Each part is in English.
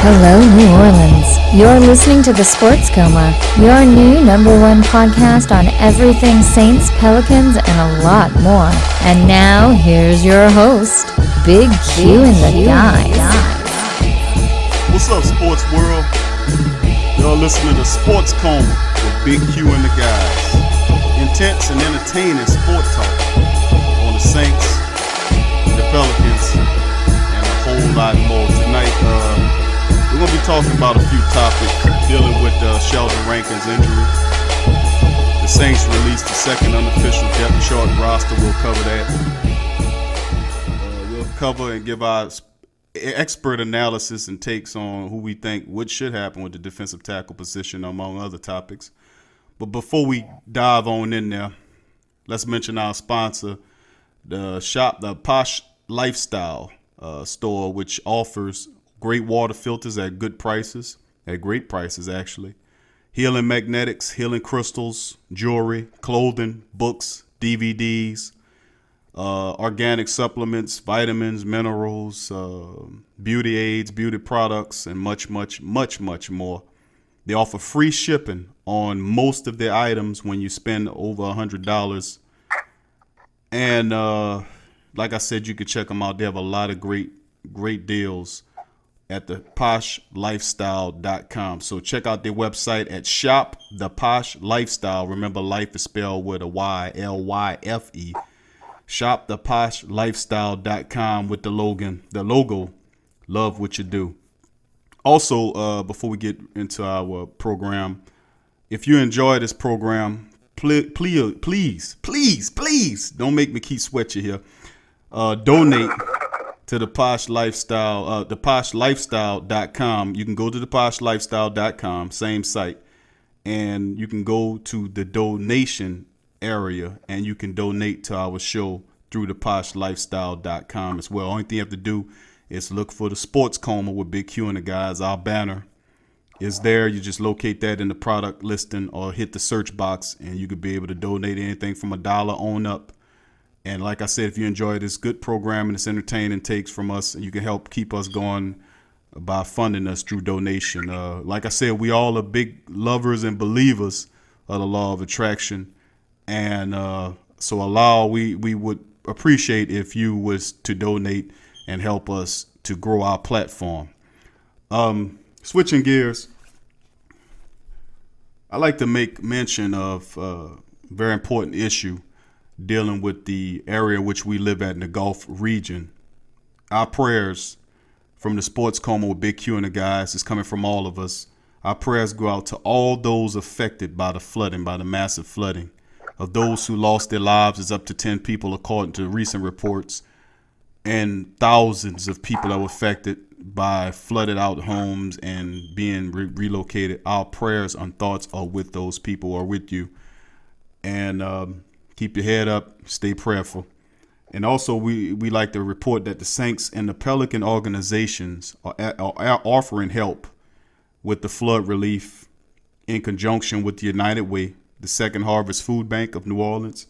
Hello, New Orleans. You're listening to the Sports Coma, your new #1 podcast on everything Saints, Pelicans, and a lot more. And now, here's your host, Big Q and the guys. What's up, sports world? You're listening to Sports Coma with Big Q and the guys. Intense and entertaining sport talk on the Saints, the Pelicans, and a whole lot more. Tonight, we're going to be talking about a few topics dealing with Sheldon Rankins' injury. The Saints released the second unofficial depth chart roster. We'll cover that. We'll cover and give our expert analysis and takes on who we think what should happen with the defensive tackle position, among other topics. But before we dive on in there, let's mention our sponsor, the Posh Lifestyle store, which offers great water filters at great prices actually. Healing magnetics, healing crystals, jewelry, clothing, books, DVDs, organic supplements, vitamins, minerals, beauty aids, beauty products, and much, much, much, much more. They offer free shipping on most of their items when you spend over $100. And like I said, you can check them out. They have a lot of great deals at the poshlifestyle.com. So check out their website at Shop the Posh Lifestyle. Remember, life is spelled with a Y, L-Y-F-E. ShopThePoshLifestyle.com with the logo, love what you do. Also, before we get into our program, if you enjoy this program, please, don't make me keep sweating here. Donate to the Posh Lifestyle, thePoshLifestyle.com. You can go to thePoshLifestyle.com, same site, and you can go to the donation area and you can donate to our show through thePoshLifestyle.com as well. Only thing you have to do is look for the Sports Coma with Big Q and the guys. Our banner is there. You just locate that in the product listing or hit the search box, and you could be able to donate anything from $1 on up. And like I said, if you enjoy this good programming, this entertaining takes from us, you can help keep us going by funding us through donation. Like I said, we all are big lovers and believers of the law of attraction. And so we would appreciate if you was to donate and help us to grow our platform. Switching gears, I like to make mention of a very important issue dealing with the area which we live at in the Gulf region. Our prayers from the Sports Coma with Big Q and the guys is coming from all of us. Our prayers go out to all those affected by the flooding, by the massive flooding. Of those who lost their lives is up to 10 people according to recent reports, and thousands of people that were affected by flooded out homes and being relocated. Our prayers and thoughts are with those people, or with you. And keep your head up, stay prayerful. And also, we like to report that the Saints and the Pelican organizations are offering help with the flood relief in conjunction with the United Way, the Second Harvest Food Bank of New Orleans,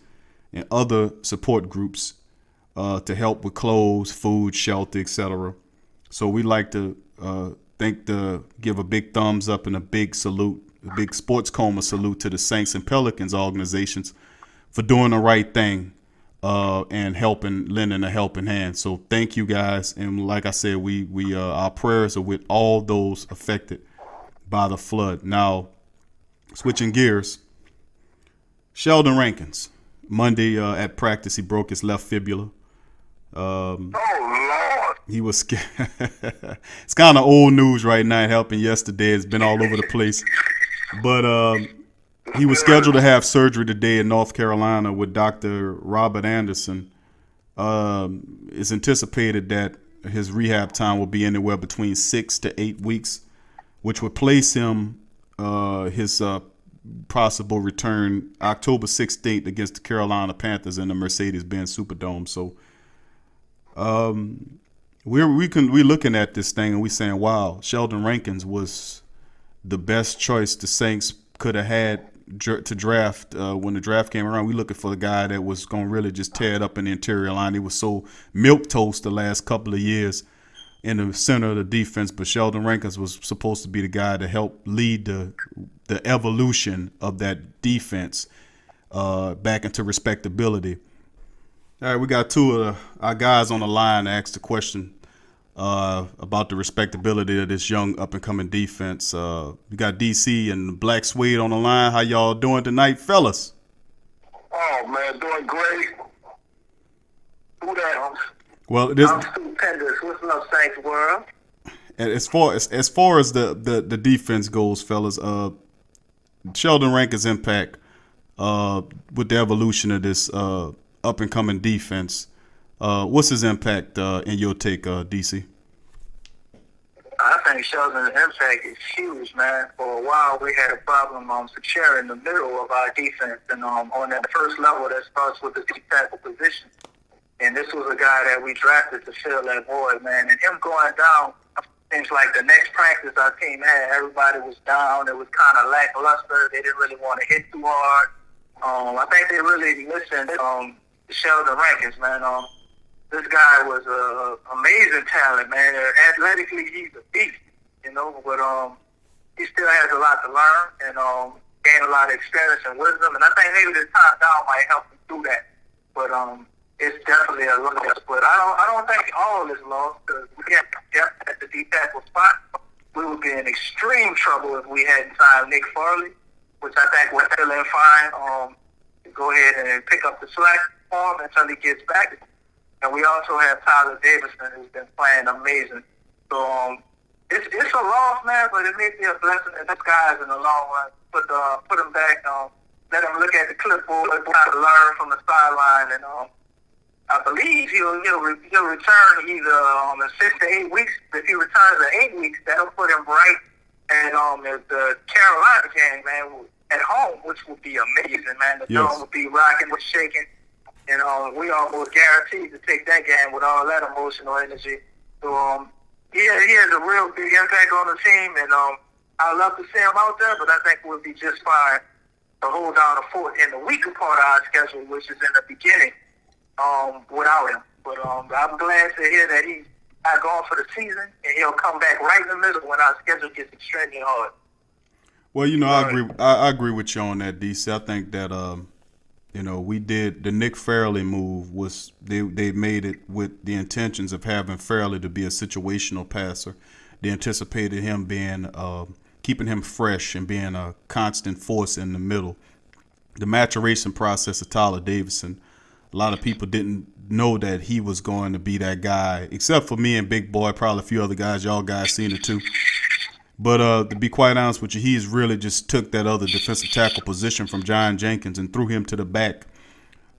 and other support groups to help with clothes, food, shelter, etc. So we like to give a big thumbs up and a big salute, a big Sports Coma salute to the Saints and Pelicans organizations for doing the right thing and lending a helping hand. So thank you guys. And like I said, we our prayers are with all those affected by the flood. Now, switching gears, Sheldon Rankins, Monday at practice, he broke his left fibula. Oh, Lord. He was scared. It's kind of old news right now. It happened yesterday. It's been all over the place. But he was scheduled to have surgery today in North Carolina with Dr. Robert Anderson. It's anticipated that his rehab time will be anywhere between 6 to 8 weeks, which would place him his possible return October 16th against the Carolina Panthers in the Mercedes-Benz Superdome. So we're looking at this thing and we're saying, wow, Sheldon Rankins was the best choice the Saints could have had to draft when the draft came around. We looking for the guy that was going to really just tear it up in the interior line. He was so milquetoast the last couple of years. in the center of the defense, but Sheldon Rankins was supposed to be the guy to help lead the evolution of that defense back into respectability. All right, we got two of our guys on the line to ask the question about the respectability of this young up-and-coming defense. We got DC and Black Suede on the line. How y'all doing tonight, fellas? Oh, man, doing great. Who that? Well, I'm stupendous. What's up, Saints world? As far as the defense goes, fellas, Sheldon Rankins' impact with the evolution of this up-and-coming defense, what's his impact in your take, DC? I think Sheldon's impact is huge, man. For a while, we had a problem securing the middle of our defense, and on that first level, that starts with the deep tackle position. And this was a guy that we drafted to fill that void, man. And him going down, seems like the next practice our team had, everybody was down. It was kind of lackluster. They didn't really want to hit too hard. I think they really listened to Sheldon Rankins, man. This guy was an amazing talent, man. Athletically, he's a beast, you know, but he still has a lot to learn and gain a lot of experience and wisdom. And I think maybe this time down might help him do that. But it's definitely a loss. But I don't think all is lost because we got depth at the deep tackle spot. We would be in extreme trouble if we hadn't signed Nick Farley, which I think we're feeling fine. Go ahead and pick up the slack for him until he gets back. And we also have Tyler Davidson, who's been playing amazing. So it's a loss, man, but it may be a blessing in disguise in the long run. Put him back, let him look at the clipboard, try to learn from the sideline, and I believe he'll return either in 6 to 8 weeks. If he returns in 8 weeks, that'll put him right at the Carolina game, man, at home, which would be amazing, man. The dome would be rocking, and shaking. And we almost guaranteed to take that game with all that emotional energy. So he has a real big impact on the team, and I'd love to see him out there, but I think we'll be just fine to hold down the fort in the weaker part of our schedule, which is in the beginning, without him. But I'm glad to hear that he's not gone for the season, and he'll come back right in the middle when our schedule gets extremely hard. Well, you know, I agree with you on that, DC. I think that we did the Nick Fairley move was they made it with the intentions of having Fairley to be a situational passer. They anticipated him being keeping him fresh and being a constant force in the middle. The maturation process of Tyler Davidson, a lot of people didn't know that he was going to be that guy, except for me and Big Boy, probably a few other guys. Y'all guys seen it too. But to be quite honest with you, he's really just took that other defensive tackle position from John Jenkins and threw him to the back.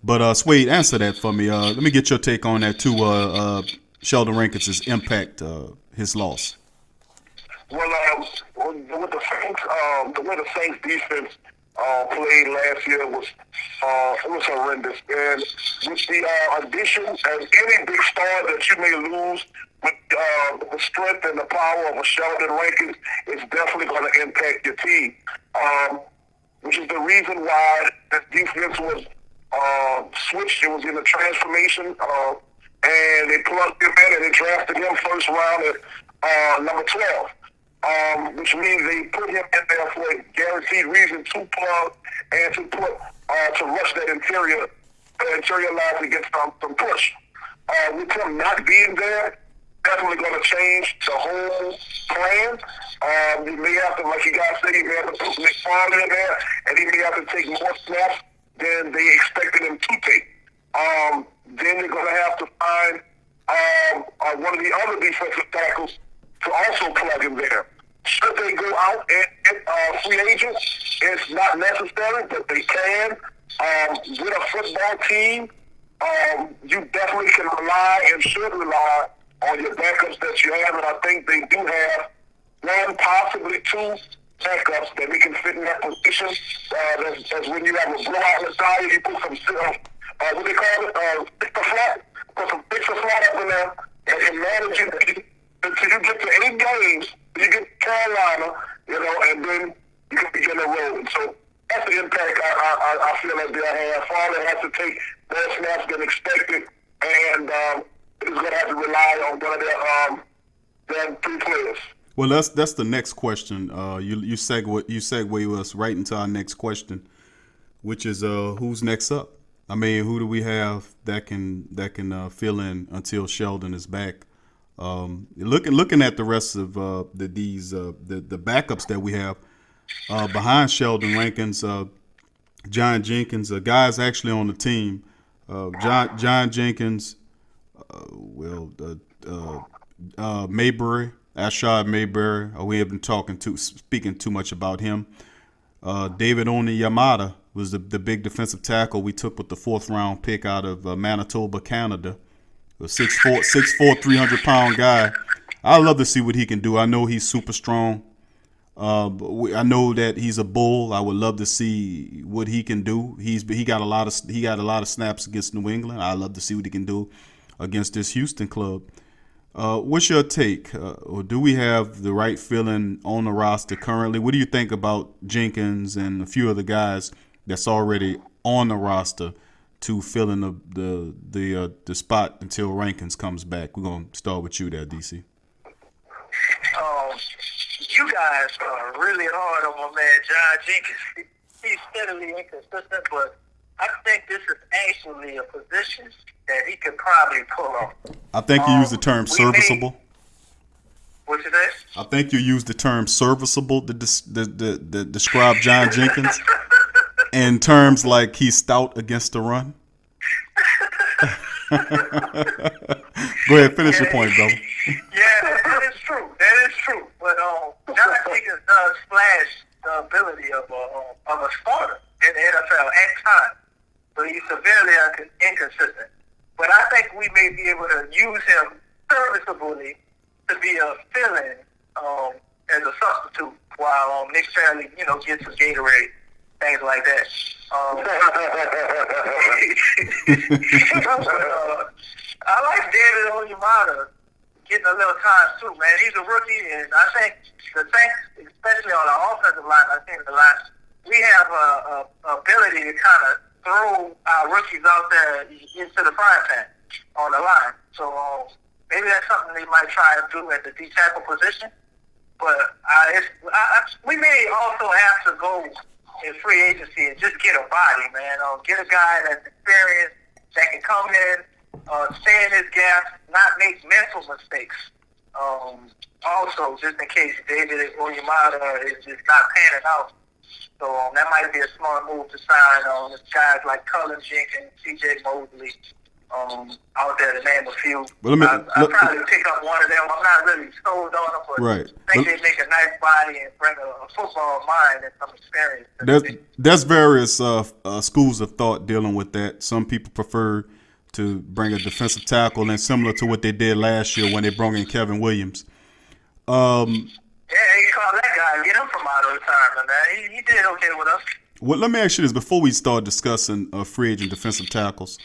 But Suede, answer that for me. Let me get your take on that too. Sheldon Rankins' impact, his loss. Well, with the Saints, the way the Saints defense played last year was it was horrendous. And with the addition of any big star that you may lose, with the strength and the power of a Sheldon Rankins, it's definitely going to impact your team. Which is the reason why the defense was switched. It was in a transformation, and they plugged him in and they drafted him first round at number 12. Which means they put him in there for a guaranteed reason to plug and to put to rush that interior line to get some push. With him not being there, definitely going to change the whole plan. You may have to, like you guys say, you may have to put Nick Farley in there, and he may have to take more snaps than they expected him to take. Then they're going to have to find one of the other defensive tackles to also plug him there. Should they go out and get free agents? It's not necessary, but they can. With a football team, you definitely can rely and should rely on your backups that you have, and I think they do have one, possibly two backups that they can fit in that position. That's when you have a blowout in the tire, you put some, what they call it, fixer flat. Put some fixer flat up in there and can manage it until you get to 8 games, you get to Carolina, and then you can begin to roll. And so that's the impact I feel like they'll have. Farley has to take more snaps than expected, and is going to have to rely on one of their than 3 players. Well, that's the next question. You segue us right into our next question, which is who's next up? I mean, who do we have that can fill in until Sheldon is back? Looking at the rest of the backups that we have behind Sheldon Rankins, John Jenkins, guys actually on the team. John Jenkins, Mayberry, Ashad Mayberry. We have been speaking too much about him. David Onyemata was the big defensive tackle we took with the 4th round pick out of Manitoba, Canada. A 6'4", 300-pound guy. I love to see what he can do. I know he's super strong. I know that he's a bull. I would love to see what he can do. He got a lot of snaps against New England. I love to see what he can do against this Houston club. What's your take? Or do we have the right feeling on the roster currently? What do you think about Jenkins and a few other guys that's already on the roster to fill in the spot until Rankins comes back? We're gonna start with you there, DC. You guys are really hard on my man John Jenkins. He's steadily inconsistent, but I think this is actually a position that he could probably pull off. I think you used the term serviceable. What's it? I think you used the term serviceable to describe John Jenkins in terms like he's stout against the run. Go ahead, finish your point, brother. Yeah, that is true. That is true. But John Jenkins does flash the ability of a starter in the NFL at times. So he's severely inconsistent. But I think we may be able to use him serviceably to be a fill-in as a substitute while Nick Fairley, gets his Gatorade, things like that. I like David Onyemata getting a little time too, man. He's a rookie, and I think the Saints, especially on the offensive line, we have a ability to kind of throw our rookies out there into the frying pan on the line. So maybe that's something they might try to do at the D tackle position. But we may also have to go in free agency and just get a body, man. Get a guy that's experienced, that can come in, stay in his gap, not make mental mistakes. Also, just in case David Onyemata is just not panning out. So that might be a smart move to sign guys like Cullen Jenkins, C.J. Mosley, out there to name a few. I'll probably pick up one of them. I'm not really sold on them, but I think they make a nice body and bring a football mind and some experience. There's various schools of thought dealing with that. Some people prefer to bring a defensive tackle, and similar to what they did last year when they brought in Kevin Williams. Yeah, you can call that guy, get him from out of retirement, man. He did okay with us. Well, let me ask you this before we start discussing free agent defensive tackles.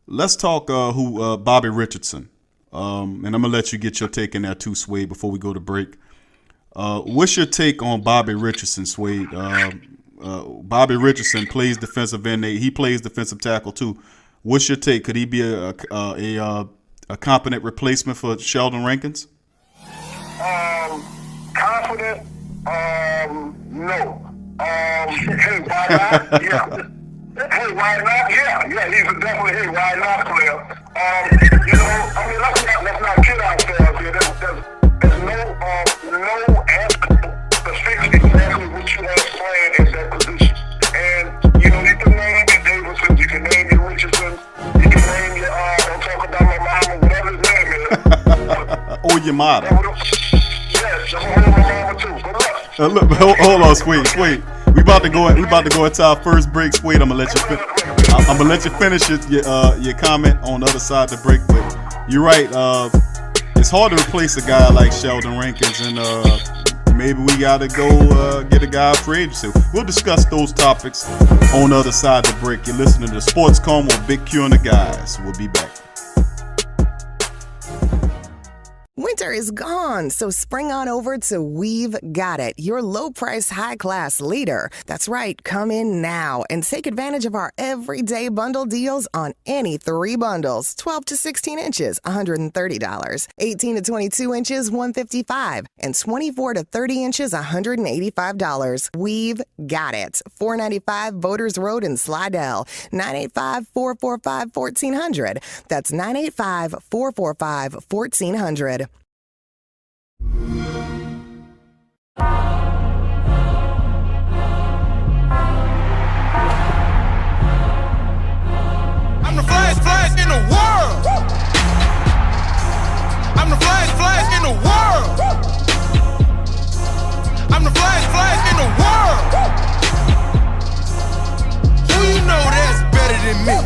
Let's talk Bobby Richardson. And I'm going to let you get your take in there too, Swade, before we go to break. What's your take on Bobby Richardson, Swade? Bobby Richardson plays defensive end. He plays defensive tackle too. What's your take? Could he be a competent replacement for Sheldon Rankins? Confident? No. Hey, why not? Yeah. Hey, why not? Yeah, he's definitely a why not player. Let's not kid ourselves here. There's no answer to fix exactly what you have playing in that position. And, you can name your Davidson, you can name your Richardson, you can name your, don't talk about my mama, whatever his name is. Or your mother. Yes, I'm holding my mama too. Good luck. Look, hold on, Swade. We about to go into our first break. Swade, I'm gonna let you finish your comment on the other side of the break. But you're right. It's hard to replace a guy like Sheldon Rankins, and maybe we gotta go get a guy free agency. We'll discuss those topics on the other side of the break. You're listening to Sports Coma with Big Q and the guys. We'll be back. When winter is gone, so spring on over to We've Got It, your low-price, high-class leader. That's right, come in now and take advantage of our everyday bundle deals on any 3 bundles. 12 to 16 inches, $130. 18 to 22 inches, $155. And 24 to 30 inches, $185. We've Got It. 495 Voters Road in Slidell. 985-445-1400. That's 985-445-1400. I'm the flyest in the world. I'm the flyest in the world. I'm the flyest in the world. Who you know that's better than me?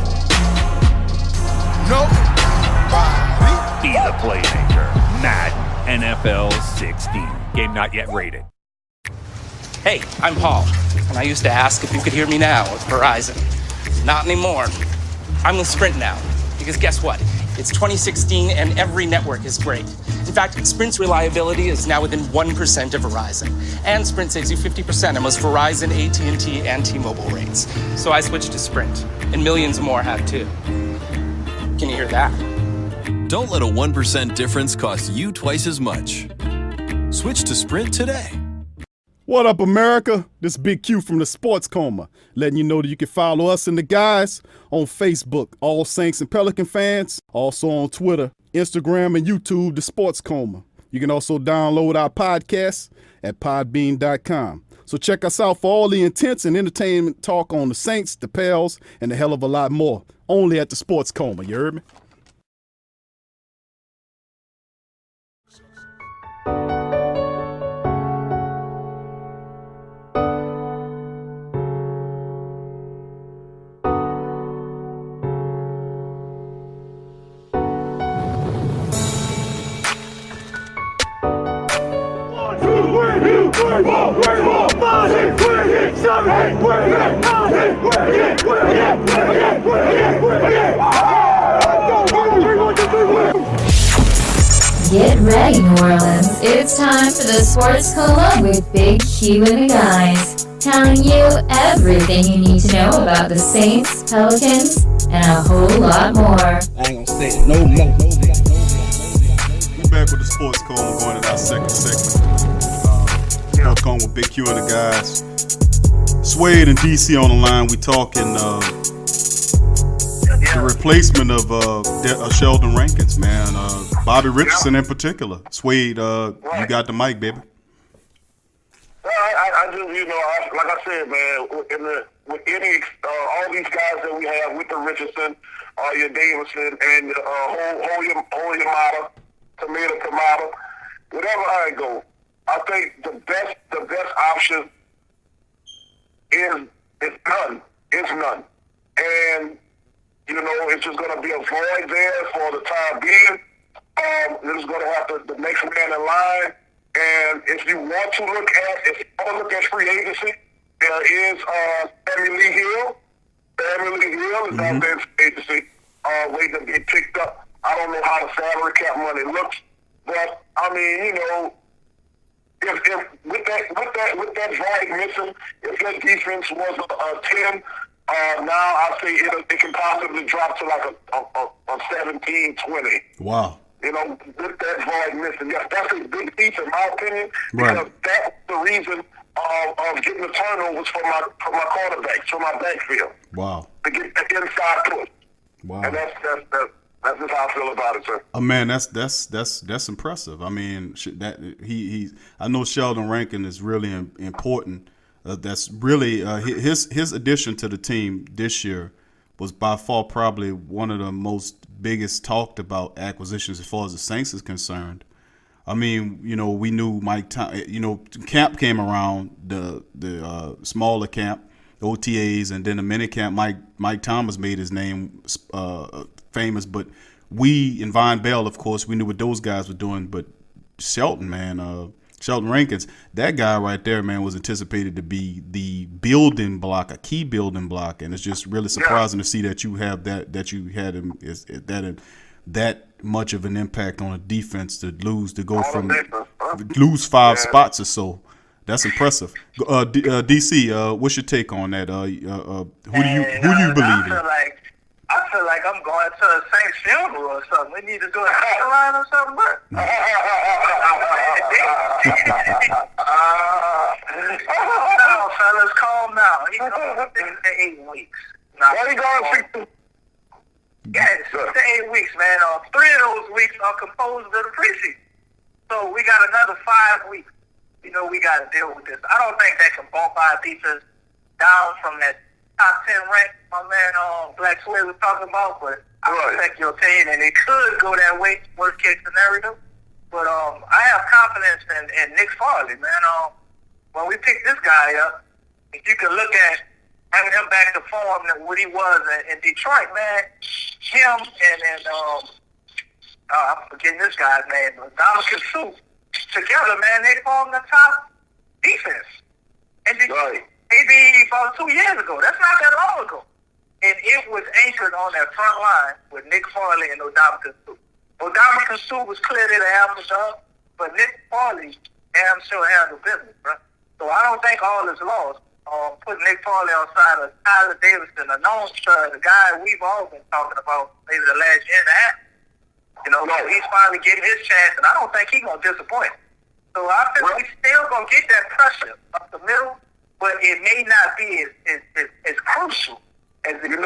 Nobody. Be the playmaker. Madden NFL 16. Game not yet rated. Hey, I'm Paul, and I used to ask if you could hear me now with Verizon. Not anymore. I'm with Sprint now, because guess what? It's 2016 and every network is great. In fact, Sprint's reliability is now within 1% of Verizon. And Sprint saves you 50% on most Verizon, AT&T, and T-Mobile rates. So I switched to Sprint, and millions more have too. Can you hear that? Don't let a 1% difference cost you twice as much. Switch to Sprint today. What up, America? This Big Q from the Sports Coma, letting you know that you can follow us and the guys on Facebook, All Saints and Pelican fans, also on Twitter, Instagram, and YouTube, the Sports Coma. You can also download our podcast at podbean.com. So check us out for all the intense and entertainment talk on the Saints, the Pels, and a hell of a lot more. Only at the Sports Coma, you heard me? Get ready, New Orleans. It's time for the Sports Coma with Big Q and the guys, telling you everything you need to know about the Saints, Pelicans, and a whole lot more. I ain't gonna say it no more. We're back with the Sports Coma, going in our second segment. Sports Coma with Big Q and the guys. Swade and DC on the line. We talking the replacement of Sheldon Rankins, man. Bobby Richardson in particular. Swade, you got the mic, baby. Well, I just, like I said, man, with any all these guys that we have with the Richardson, your Davidson, and Hoyamada, Tomato, whatever I go, I think the best option is none. It's none, and it's just going to be a void there for the time being. There's going to have the next man in line. And if you want to look at free agency, there is Sammy Lee Hill. Sammy Lee Hill is out there in free agency, waiting to get picked up. I don't know how the salary cap money looks, but I mean, if with that void missing, if that defense was a 10. Now I say it can possibly drop to like a 17-20. Wow. With that void missing. Yes, that's a big piece in my opinion, because that's the reason of getting the turnovers for my quarterbacks, for my backfield. Wow. To get the inside push. Wow. And that's just how I feel about it, sir. Oh man, that's impressive. I mean, I know Sheldon Rankin is really important. That's really his addition to the team this year was by far probably one of the most biggest talked about acquisitions as far as the Saints is concerned. I mean, we knew camp came around, the smaller camp, the OTAs, and then the mini camp. Mike Thomas made his name famous, but we in Von Bell, of course, we knew what those guys were doing. But Shelton, man. Sheldon Rankins, that guy right there, man, was anticipated to be the building block, a key building block, and it's just really surprising to see that you have that you had him that much of an impact on a defense to go All from the defense, huh? lose 5 Yeah. spots or so. That's impressive. DC, what's your take on that? Who do you believe in? I feel like I'm going to a Saints funeral or something. We need to do a line or something. No, fellas, calm down. He's going 6 to 8 weeks. Now, Why you going 6 to? Yeah, 6 to 8 weeks, man. 3 of those weeks are composed of the preseason. So we got another 5 weeks. We got to deal with this. I don't think that can bump our defense down from that top 10 rank my man Black Sway was talking about, but I respect your opinion, and it could go that way, worst case scenario. But I have confidence in Nick Farley, man. When we picked this guy up, if you can look at bringing him back to form than what he was in Detroit, man, him and I'm forgetting this guy's name, Dominican Sue, together, man, they formed the top defense. And maybe about 2 years ago. That's not that long ago. And it was anchored on that front line with Nick Farley and Odamaka Sue. Odamaka Sue was clearly the alpha dog, but Nick Farley damn sure handled business, bro. So I don't think all is lost. Putting Nick Farley on side of Tyler Davidson, a known stud, the guy we've all been talking about maybe the last year and a half. So he's finally getting his chance, and I don't think he's going to disappoint. So I think we still going to get that pressure up the middle, but it may not be as crucial as Nick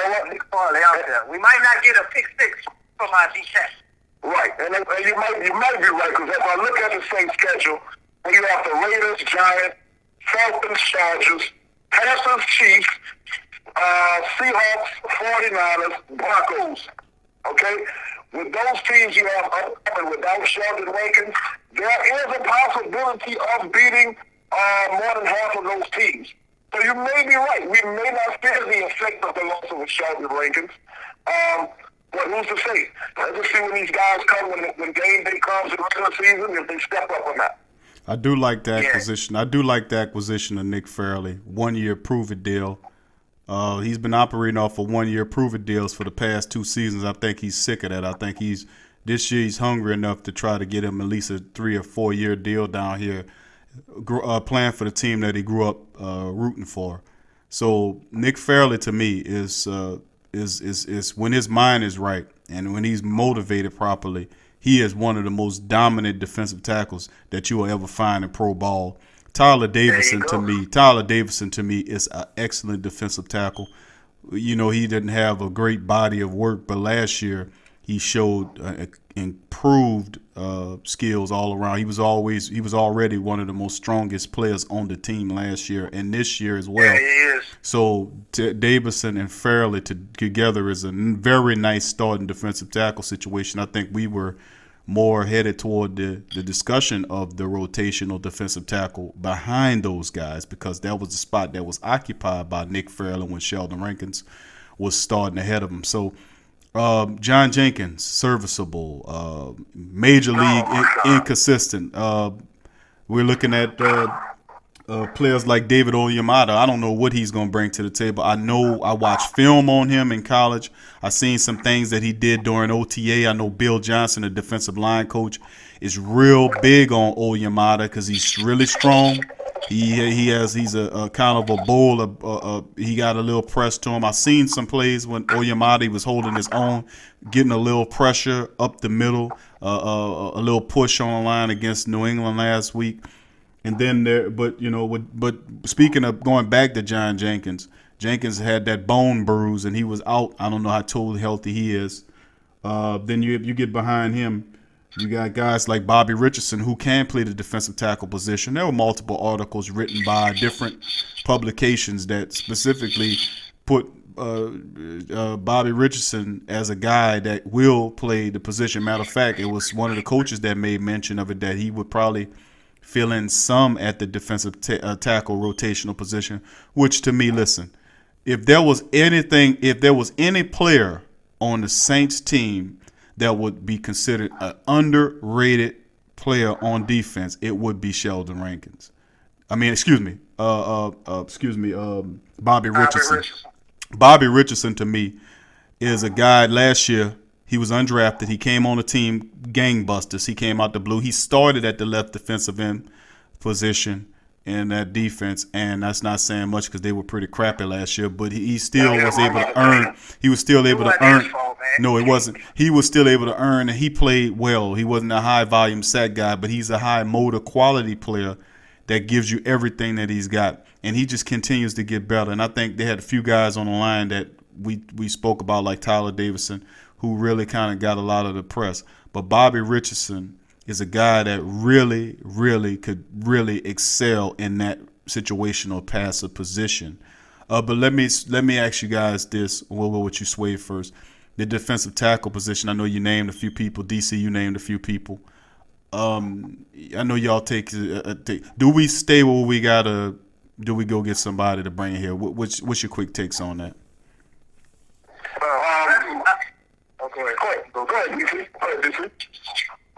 Farley out there. We might not get a pick 6 from our defense. Right, and you might be right, because if I look at the Saints schedule, when you have the Raiders, Giants, Falcons, Chargers, Panthers, Chiefs, Seahawks, 49ers, Broncos. Okay? With those teams you have upcoming without Sheldon Rankins, there is a possibility of beating more than half of those teams. So you may be right. We may not feel the effect of the loss of Sheldon Rankins. But who's to say? Let's just see when these guys come, when game day comes in the regular season, if they step up or not. I do like the acquisition. I do like the acquisition of Nick Fairley. 1 year prove-it deal. He's been operating off of 1 year prove-it deals for the past 2 seasons. I think he's sick of that. I think this year he's hungry enough to try to get him at least a 3 or 4 year deal down here, playing for the team that he grew up rooting for. So Nick Fairley to me is when his mind is right and when he's motivated properly, he is one of the most dominant defensive tackles that you will ever find in pro ball. Tyler Davidson to me is an excellent defensive tackle. He didn't have a great body of work, but last year he showed improved skills all around. He was already one of the most strongest players on the team last year and this year as well. Yeah, he is. So Davidson and Fairley together is a very nice starting defensive tackle situation. I think we were more headed toward the discussion of the rotational defensive tackle behind those guys, because that was the spot that was occupied by Nick Fairley when Sheldon Rankins was starting ahead of him. So John Jenkins, serviceable, major league inconsistent. We're looking at players like David Onyemata. I don't know what he's going to bring to the table. I know I watched film on him in college. I seen some things that he did during OTA. I know Bill Johnson, the defensive line coach, is real big on Onyemata because he's really strong. He's a kind of a bull. He got a little press to him. I seen some plays when Onyemata was holding his own, getting a little pressure up the middle, a little push on the line against New England last week. And then but speaking of going back to John Jenkins had that bone bruise and he was out. I don't know how totally healthy he is. Then you get behind him, you got guys like Bobby Richardson who can play the defensive tackle position. There were multiple articles written by different publications that specifically put Bobby Richardson as a guy that will play the position. Matter of fact, it was one of the coaches that made mention of it, that he would probably fill in some at the defensive tackle rotational position, which to me, listen, if there was any player on the Saints team that would be considered an underrated player on defense, it would be Sheldon Rankins. Bobby Richardson. Bobby Richardson to me is a guy. Last year He was undrafted. He came on the team gangbusters. He came out the blue. He started at the left defensive end position in that defense, and that's not saying much because they were pretty crappy last year. But he still was able to earn. He was still able to earn. No, it wasn't. He was still able to earn, and he played well. He wasn't a high volume sack guy, but he's a high motor quality player that gives you everything that he's got, and he just continues to get better. And I think they had a few guys on the line that we spoke about, like Tyler Davison, who really kind of got a lot of the press. But Bobby Richardson is a guy that really, really could really excel in that situational passer position. But let me ask you guys this. We'll go with you, Sway, first. The defensive tackle position. I know you named a few people. DC, you named a few people. I know y'all take. Do we stay where we gotta? Do we go get somebody to bring here? What's your quick takes on that? Go ahead, DC.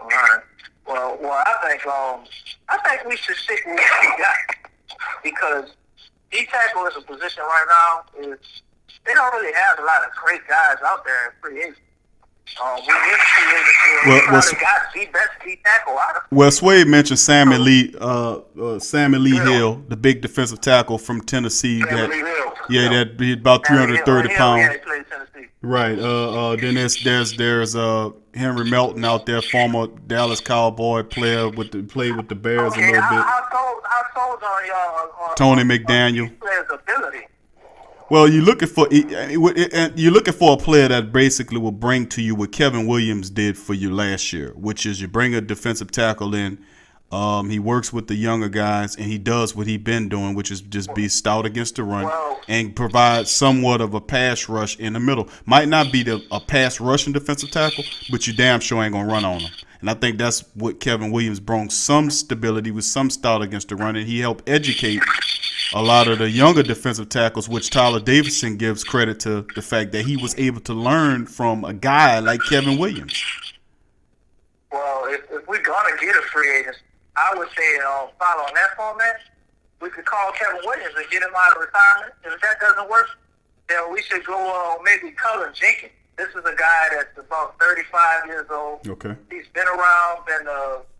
All right. Well, I think we should stick with what we got, because D-tackle is a position right now they don't really have a lot of great guys out there in free agency. We probably got the best D-tackle out of them. Well, Swade mentioned Sammy Lee Hill, the big defensive tackle from Tennessee. That he's about 330 pounds. Yeah, he played Tennessee. Right. Then there's Henry Melton out there, former Dallas Cowboy player played with the Bears a little bit. How sold on y'all on Tony McDaniel. Player's ability? Well, you're looking for a player that basically will bring to you what Kevin Williams did for you last year, which is you bring a defensive tackle in. He works with the younger guys, and he does what he's been doing, which is just be stout against the run and provide somewhat of a pass rush in the middle. Might not be a pass rushing defensive tackle, but you damn sure ain't going to run on him. And I think that's what Kevin Williams brought, some stability with some stout against the run, and he helped educate a lot of the younger defensive tackles, which Tyler Davison gives credit to the fact that he was able to learn from a guy like Kevin Williams. Well, if we're going to get a free agent, I would say following that format, we could call Kevin Williams and get him out of retirement. If that doesn't work, then we should go maybe Cullen Jenkins. This is a guy that's about 35 years old. Okay. He's been around in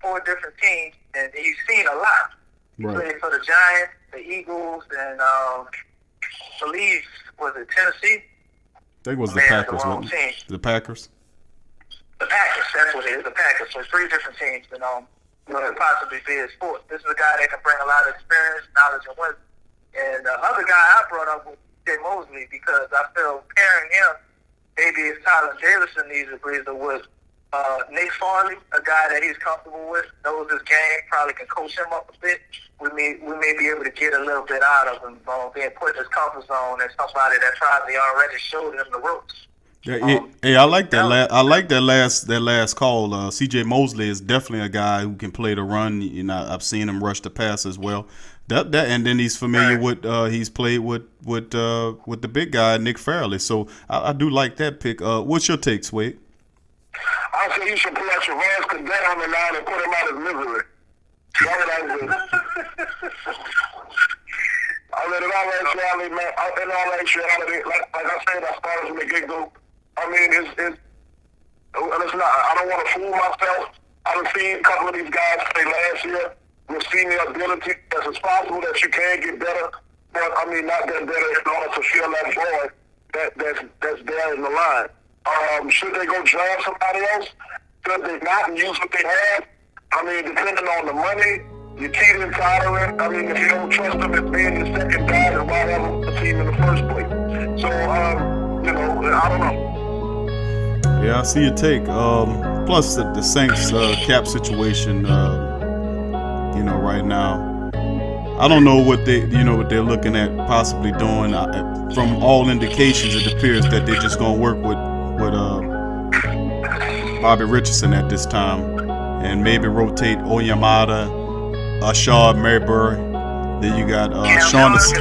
4 different teams, and he's seen a lot. He played for the Giants, the Eagles, and I believe, was it Tennessee? I think it was the Packers. The Packers? The Packers, that's what it is, the Packers. So 3 different teams, and could possibly be his sport. This is a guy that can bring a lot of experience, knowledge, and wisdom. And the other guy I brought up was Jay Mosley, because I feel pairing him, maybe if Tyler Davison needs a breather with Nate Farley, a guy that he's comfortable with, knows his game, probably can coach him up a bit. We may be able to get a little bit out of him, being put in his comfort zone, and somebody that probably already showed him the ropes. I like that. I like that last call. C.J. Mosley is definitely a guy who can play the run. You know, I've seen him rush the pass as well. That and then he's familiar with. He's played with the big guy Nick Fairley. So I do like that pick. What's your take, Swade? I say you should pull out your Vance Cadet on the line and put him out of misery. That's what I do. I mean, in all actuality, like I said, I started from the get-go. I mean, it's not. I don't want to fool myself. I've seen a couple of these guys play last year. We've seen the ability that it's possible that you can get better, but I mean, not that better in order to fill that void that's there in the line. Should they go draft somebody else? Should they not use what they have? I mean, depending on the money, you're teetering tolerant. I mean, if you don't trust them as being your second guy, then why have the team in the first place? So, I don't know. Yeah, I see your take. Plus, the Saints cap situation, right now, I don't know what they're looking at possibly doing. From all indications, it appears that they're just going to work with Bobby Richardson at this time, and maybe rotate Oyamada, Ashard Mayberry. Then you got Shaughnessy.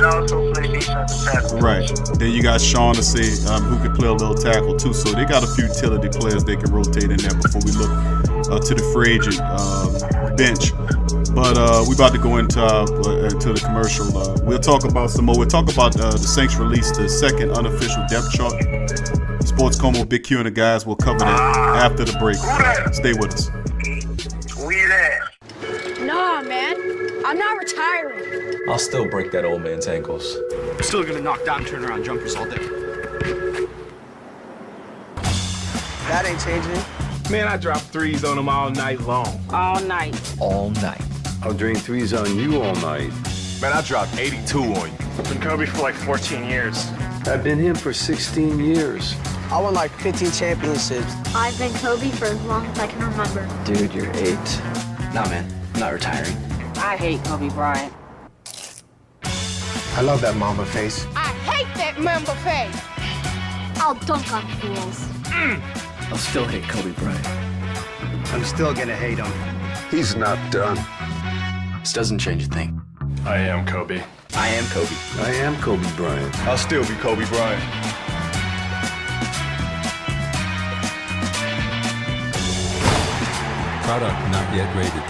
Right. Then you got Shaughnessy, who can play a little tackle too. So they got a few utility players they can rotate in there before we look to the free agent bench. But we about to go into the commercial. We'll talk about some more. We'll talk about the Saints released the second unofficial depth chart. It's Sports Coma with Big Q and the guys. We'll cover that after the break. Stay with us. We there. Nah, man. I'm not retiring. I'll still break that old man's ankles. I'm still gonna knock down turnaround jumpers all day. That ain't changing. Man, I drop threes on them all night long. All night. All night. I'll drain threes on you all night. Man, I dropped 82 on you. I've been Kobe for like 14 years. I've been him for 16 years. I won like 15 championships. I've been Kobe for as long as I can remember. Dude, you're 8. Nah, man, I'm not retiring. I hate Kobe Bryant. I love that Mamba face. I hate that Mamba face. I'll dunk on fools. I'll still hate Kobe Bryant. I'm still gonna hate him. He's not done. This doesn't change a thing. I am Kobe. I am Kobe. I am Kobe Bryant. I'll still be Kobe Bryant. Product not yet rated.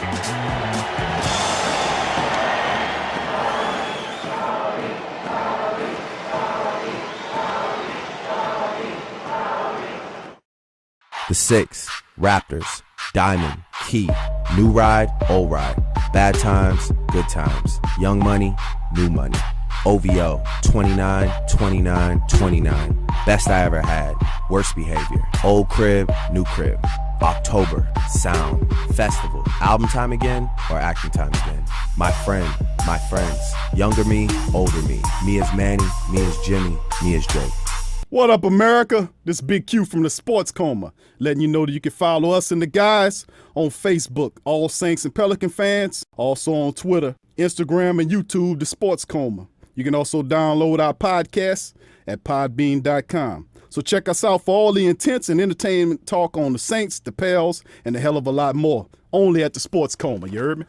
The 6, Raptors, Diamond, Key, New Ride, Old Ride, Bad Times, Good Times, Young Money, New Money, OVO, 29, 29, 29, Best I Ever Had, Worst Behavior, Old Crib, New Crib, October, Sound, Festival, Album Time Again or Acting Time Again, My Friend, My Friends, Younger Me, Older Me, Me as Manny, Me as Jimmy, Me as Drake. What up, America? This Big Q from the Sports Coma, letting you know that you can follow us and the guys on Facebook, All Saints and Pelican fans, also on Twitter, Instagram, and YouTube, the Sports Coma. You can also download our podcast at podbean.com. So check us out for all the intense and entertainment talk on the Saints, the Pels, and a hell of a lot more. Only at the Sports Coma, you heard me?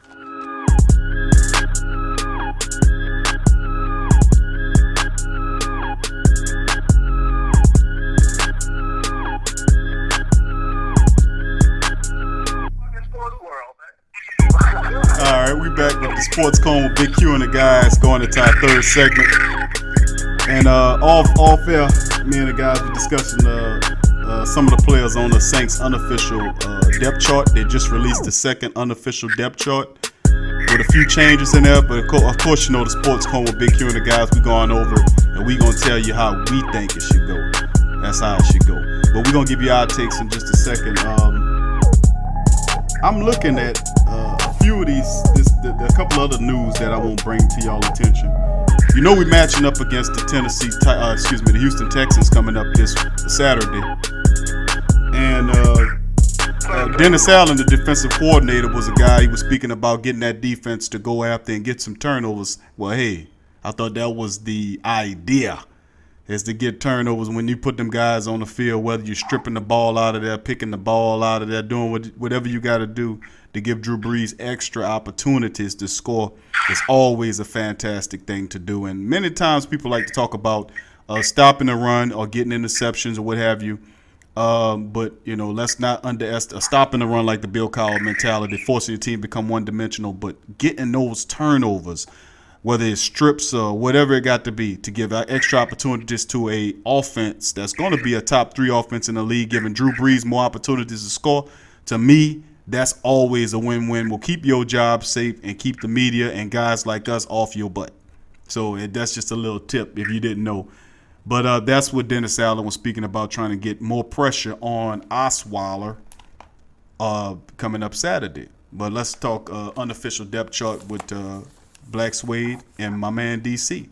All right, we back with the Sports Coma, Big Q and the guys going into our third segment. And off air, me and the guys were discussing some of the players on the Saints' unofficial depth chart. They just released the second unofficial depth chart with a few changes in there. But of course, you know the Sports Coma, Big Q and the guys, we're going over and we're going to tell you how we think it should go. That's how it should go. But we're going to give you our takes in just a second. I'm looking at a few of these, a couple other news that I won't bring to y'all attention. You know we're matching up against the Houston Texans coming up this Saturday. And Dennis Allen, the defensive coordinator, was a guy, he was speaking about getting that defense to go after and get some turnovers. Well, hey, I thought that was the idea, is to get turnovers when you put them guys on the field, whether you're stripping the ball out of there, picking the ball out of there, doing whatever you got to do to give Drew Brees extra opportunities to score is always a fantastic thing to do. And many times people like to talk about stopping the run or getting interceptions or what have you. But, you know, let's not underestimate stopping the run like the Bill Cowher mentality, forcing your team to become one-dimensional, but getting those turnovers, whether it's strips or whatever it got to be, to give extra opportunities to a offense that's going to be a top 3 offense in the league, giving Drew Brees more opportunities to score. To me, that's always a win-win. Will keep your job safe and keep the media and guys like us off your butt. So that's just a little tip if you didn't know. But that's what Dennis Allen was speaking about, trying to get more pressure on Osweiler coming up Saturday. But let's talk unofficial depth chart with Black Suede and my man DC.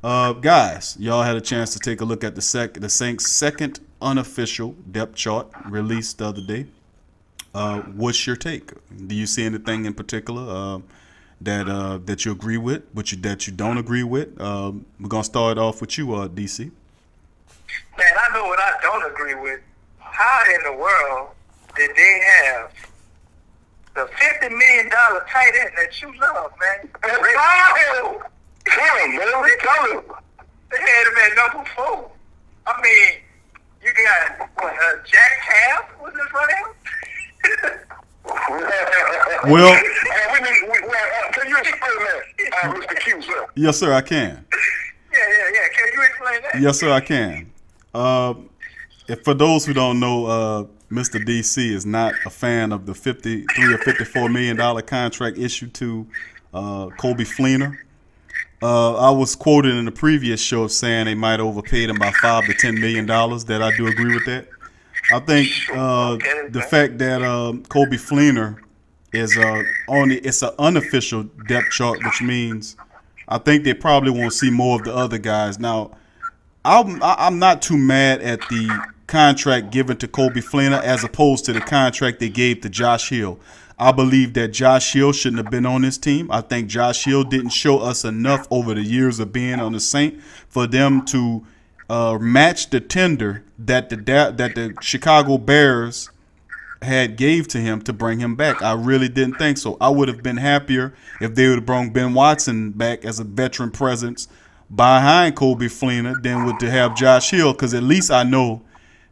Guys, y'all had a chance to take a look at the Saints' second unofficial depth chart released the other day. What's your take? Do you see anything in particular that you agree with, that you don't agree with? We're gonna start off with you, DC. Man, I know what I don't agree with. How in the world did they have the $50 million tight end that you love, man? Tell him, man. They had him at number 4. I mean, you got Jack Tabb was in front of him. Well, can you explain that, Mr. Q, sir? Yes, sir, I can. Yeah. Can you explain that? Yes, sir, I can. If for those who don't know, Mr. DC is not a fan of the $53 or $54 million contract issued to Kobe Fleener. I was quoted in the previous show saying they might have overpaid him by $5 to $10 million. That I do agree with that. I think the fact that Kobe Fleener is it's an unofficial depth chart, which means I think they probably won't see more of the other guys. Now, I'm not too mad at the contract given to Kobe Fleener as opposed to the contract they gave to Josh Hill. I believe that Josh Hill shouldn't have been on this team. I think Josh Hill didn't show us enough over the years of being on the Saint for them to match the tender that the Chicago Bears had gave to him to bring him back. I really didn't think so. I would have been happier if they would have brought Ben Watson back as a veteran presence behind Kobe Fleener than would to have Josh Hill, because at least I know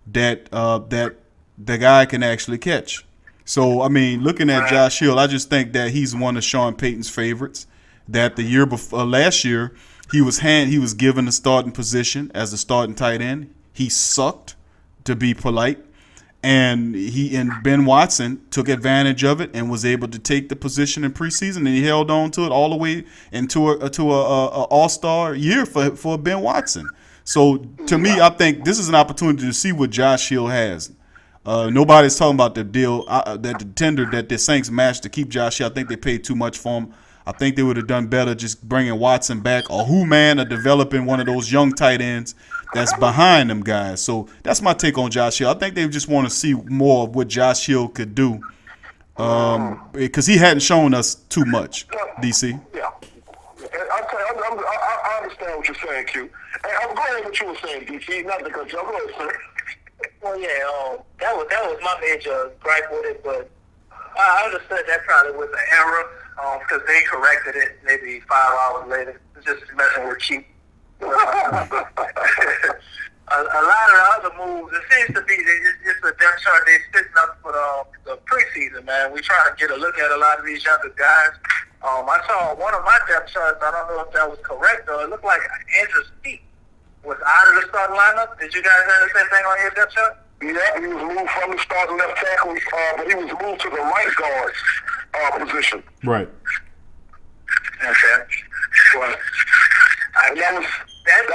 that that the guy can actually catch. So, I mean, looking at Josh Hill, I just think that he's one of Sean Payton's favorites. That the year before, last year, he was given the starting position as a starting tight end. He sucked, to be polite, and Ben Watson took advantage of it and was able to take the position in preseason, and he held on to it all the way into a All-Star year for Ben Watson. So, to me, I think this is an opportunity to see what Josh Hill has. Nobody's talking about the deal that the tender that the Saints matched to keep Josh Hill. I think they paid too much for him. I think they would have done better just bringing Watson back, or or developing one of those young tight ends that's behind them guys. So that's my take on Josh Hill. I think they just want to see more of what Josh Hill could do, because he hadn't shown us too much. DC. Yeah, I understand what you're saying, Q. And I'm going with what you were saying, DC. Not because you're going, sir. Well, yeah, that was my major gripe with it, but I understood that probably was an error because they corrected it maybe 5 hours later, just messing with cheap. A lot of the other moves, it seems to be it's a depth chart they're sitting up for the preseason, man. We try to get a look at a lot of these younger guys. I saw one of my depth charts, I don't know if that was correct, though. It looked like Andrew's feet was out of the starting lineup. Did you guys have the same thing on your depth chart? Yeah, he was moved from the starting left tackle, but he was moved to the right guard position. Right. Okay. Well, that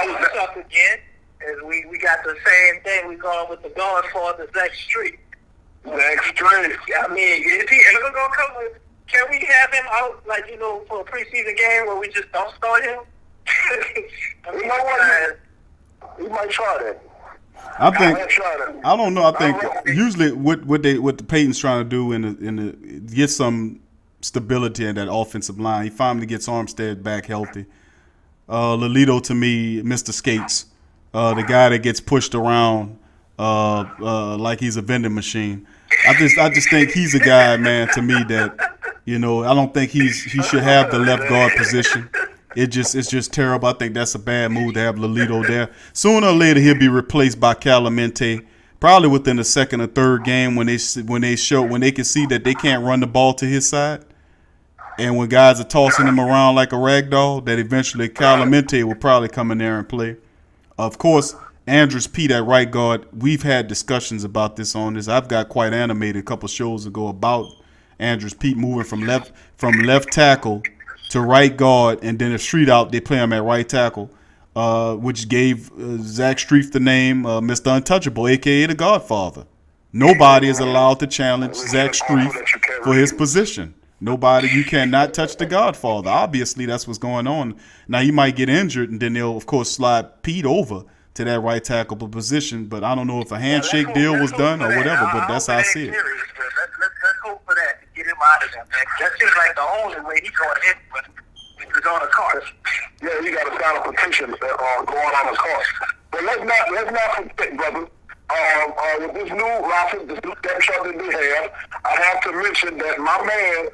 was tough again. Is we got the same thing. We going with the guard for the Zach Street. Zach Street. I mean, is he ever gonna come with? Can we have him out, like, for a preseason game where we just don't start him? I mean, he might try that. I don't know. I think usually what the Peyton's trying to do get some stability in that offensive line. He finally gets Armstead back healthy. Lolito, to me, Mr. Skates, the guy that gets pushed around like he's a vending machine. I just think he's a guy, man, to me that I don't think he should have the left guard position. It's just terrible. I think that's a bad move to have Lolito there. Sooner or later, he'll be replaced by Calamente, probably within the second or third game when they can see that they can't run the ball to his side, and when guys are tossing him around like a rag doll, that eventually Calamente will probably come in there and play. Of course, Andrews Pete at right guard. We've had discussions about this on this. I've got quite animated a couple shows ago about Andrews Pete moving from left tackle to right guard, and then if Street out, they play him at right tackle, which gave Zach Street the name Mr. Untouchable, a.k.a. the Godfather. Nobody is allowed to challenge Zach Street for his position. Nobody, you cannot touch the Godfather. Obviously, that's what's going on. Now, he might get injured, and then they'll, of course, slide Pete over to that right tackle position, but I don't know if a handshake deal was done or whatever, but that's how I see it. Let's hope for that to get him out of there, man. That seems like the only way he's going in with on the card. Yeah, you got to sign a petition going on his card. But let's not forget, brother. With this new roster, this new depth chart that we have, I have to mention that my man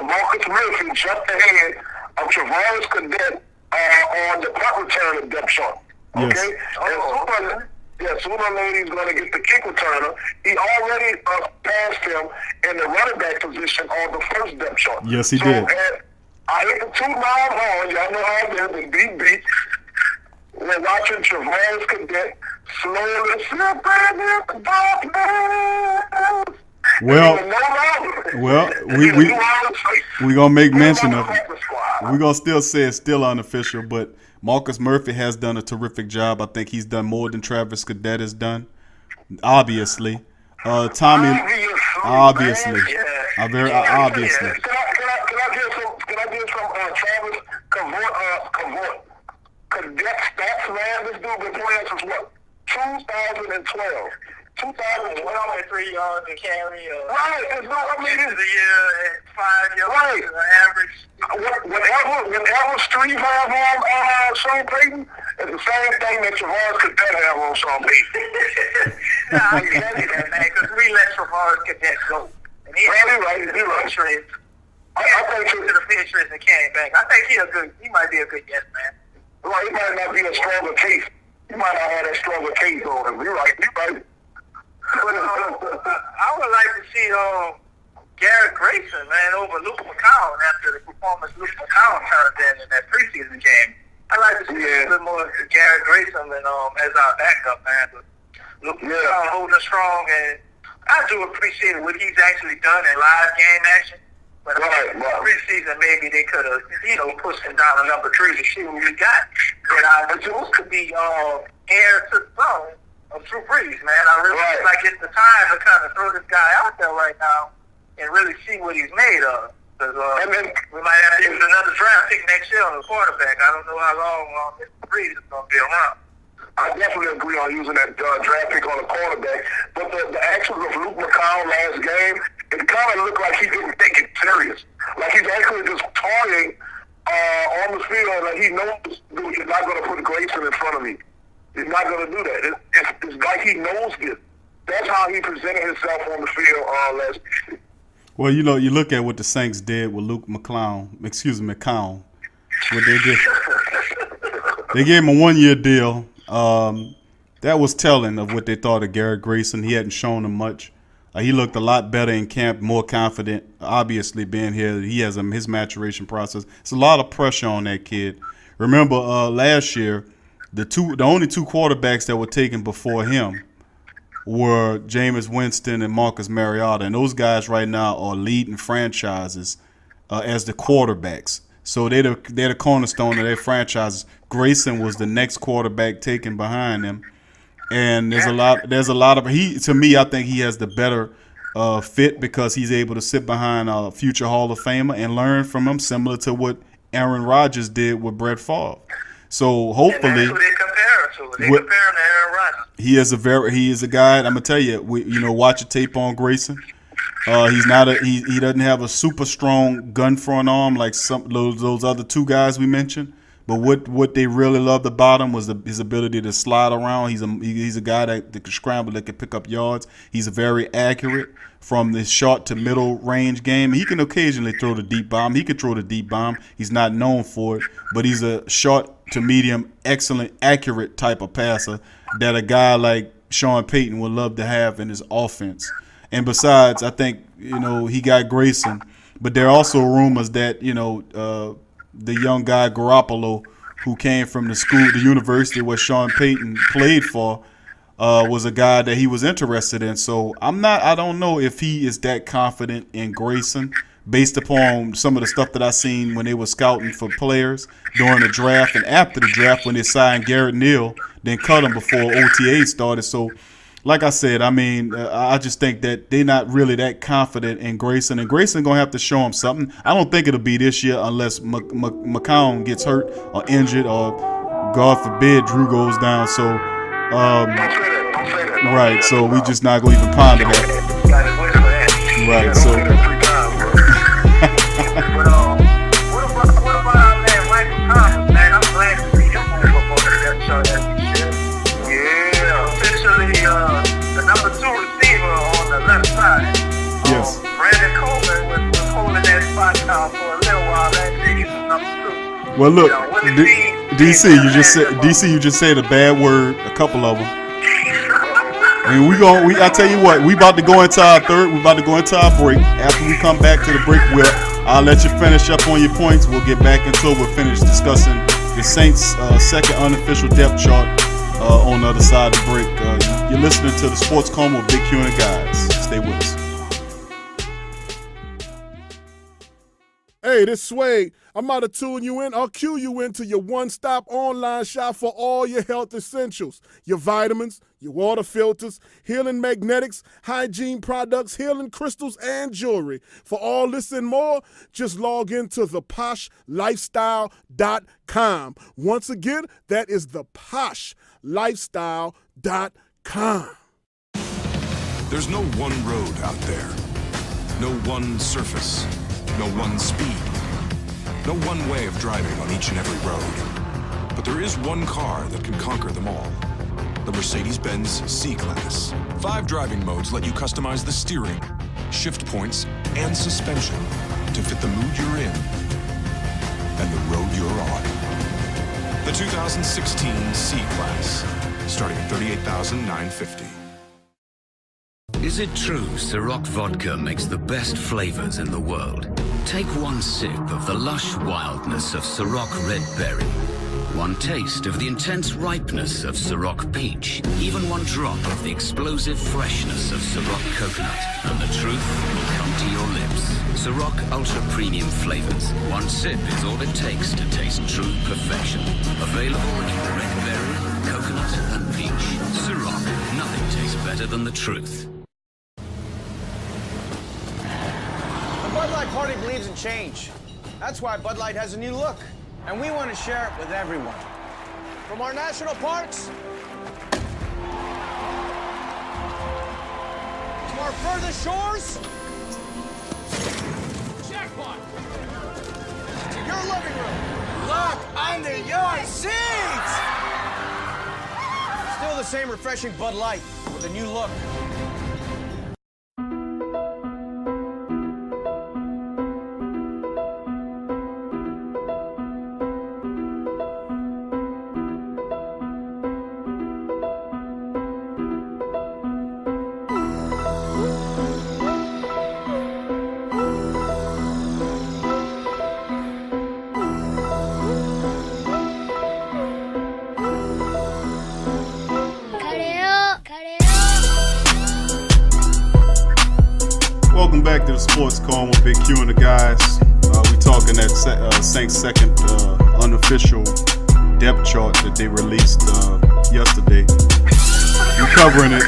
Marcus Murphy jumped ahead of Travaris Cadet on the punt return of depth chart. Okay, and sooner or later he's going to get the kick returner. He already passed him in the running back position on the first depth chart. Yes, he did. I hit the 2 mile horn. Y'all know how it is. The beat. we're watching Travis Cadet slowly slip in the darkness. Well, we gonna make mention of it. We're gonna still say it's still unofficial, but Marcus Murphy has done a terrific job. I think he's done more than Travis Cadet has done. Obviously, Tommy. Obviously, obviously. Can I get some Travis Cadet stats, man? This dude been playing since what? 2012. 2012 at 3 yards and carry. Right, it's no, I mean, it's a year at 5 yards. Right. Average. Whenever Steve have on Sean Payton, it's the same thing that Travis Cadet have on Sean Payton. Nah, I can tell you that, man, because we let Travis Cadet go. And he right. I think to the Patriots and came back. I think he might be a good yes, man. Right, he might not be a stronger case. He might not have that stronger case on him. You're right. But I would like to see Garrett Grayson, man, over Luke McCown after the performance Luke McCown turned in that preseason game. I'd like to see a little bit more Garrett Grayson than as our backup, man. But Luke McCown holding strong, and I do appreciate what he's actually done in live game action. But preseason, maybe they could have, pushed him down to number 3 to see what we got. But Jules could be heir to the throne of Drew Brees, man. I really feel like it's the time to kind of throw this guy out there right now and really see what he's made of. Because we might have to use another draft pick next year on the quarterback. I don't know how long Mr. Brees is going to be around. I definitely agree on using that draft pick on the quarterback. But the actions of Luke McCown last game, it kind of looked like he didn't take it serious. Like he's actually just toying on the field. Like he knows, dude, you're not going to put Grayson in front of me. He's not going to do that. It's like he knows this. That's how he presented himself on the field last year. Well, you look at what the Saints did with Luke McCown. What they did. They gave him a 1-year deal. That was telling of what they thought of Garrett Grayson. He hadn't shown them much. He looked a lot better in camp, more confident. Obviously, being here, he has his maturation process. It's a lot of pressure on that kid. Remember, last year, the only 2 quarterbacks that were taken before him were Jameis Winston and Marcus Mariota, and those guys right now are leading franchises as the quarterbacks. So they're the cornerstone of their franchises. Grayson was the next quarterback taken behind them, and there's a lot of to me, I think he has the better fit because he's able to sit behind a future Hall of Famer and learn from him, similar to what Aaron Rodgers did with Brett Favre. So hopefully, and that's who they compare him to. They compare him to Aaron Rodgers. He is a guy. I'm gonna tell you, watch a tape on Grayson. He's not he doesn't have a super strong gun front arm like some those other 2 guys we mentioned. But what they really loved about him was his ability to slide around. He's a guy that can scramble, that can pick up yards. He's very accurate from the short to middle range game. He can occasionally throw the deep bomb. He can throw the deep bomb. He's not known for it, but he's a short to medium, excellent, accurate type of passer that a guy like Sean Payton would love to have in his offense. And besides, I think, he got Grayson, but there are also rumors that, the young guy Garoppolo, who came from the university where Sean Payton played for, was a guy that he was interested in. So I don't know if he is that confident in Grayson based upon some of the stuff that I seen when they were scouting for players during the draft and after the draft when they signed Garrett Neal, then cut him before OTA started. So, like I said, I just think that they're not really that confident in Grayson, and Grayson going to have to show him something. I don't think it'll be this year unless McCown gets hurt or injured or, God forbid, Drew goes down. So, right, so we just not going to even ponder that. Right, so. What about our man, Michael Thomas, man? I'm glad to see him on football that show that the number 2 receiver on the left side. Yes. Brandon Coma was holding that spot now for a little while. That nigga was number 2. Well, look, DC, you just said a bad word, a couple of them. And I tell you what, we about to go into our third. We about to go into our break. After we come back to the break, I'll let you finish up on your points. We'll get back into it. We'll finish discussing the Saints' second unofficial depth chart on the other side of the break. You're listening to the Sports Coma with Big Q and the guys. Stay with us. Hey, this Sway. I'm about to tune you in. I'll cue you into your one-stop online shop for all your health essentials. Your vitamins, your water filters, healing magnetics, hygiene products, healing crystals, and jewelry. For all this and more, just log into theposhlifestyle.com. Once again, that is theposhlifestyle.com. There's no one road out there. No one surface. No one speed. No one way of driving on each and every road. But there is one car that can conquer them all. The Mercedes-Benz C-Class. 5 driving modes let you customize the steering, shift points, and suspension to fit the mood you're in and the road you're on. The 2016 C-Class, starting at $38,950. Is it true Ciroc vodka makes the best flavors in the world? Take one sip of the lush wildness of Ciroc Red Berry. One taste of the intense ripeness of Ciroc Peach. Even one drop of the explosive freshness of Ciroc Coconut. And the truth will come to your lips. Ciroc Ultra Premium flavors. One sip is all it takes to taste true perfection. Available in Red Berry, Coconut, and Peach. Ciroc. Nothing tastes better than the truth. Bud Light Party believes in change. That's why Bud Light has a new look, and we want to share it with everyone. From our national parks to our furthest shores, jackpot, to your living room. Look under your seats! Still the same refreshing Bud Light with a new look. Welcome back to the Sports Coma with Big Q and the guys. We talking that Saints' second unofficial depth chart that they released yesterday. We're covering it,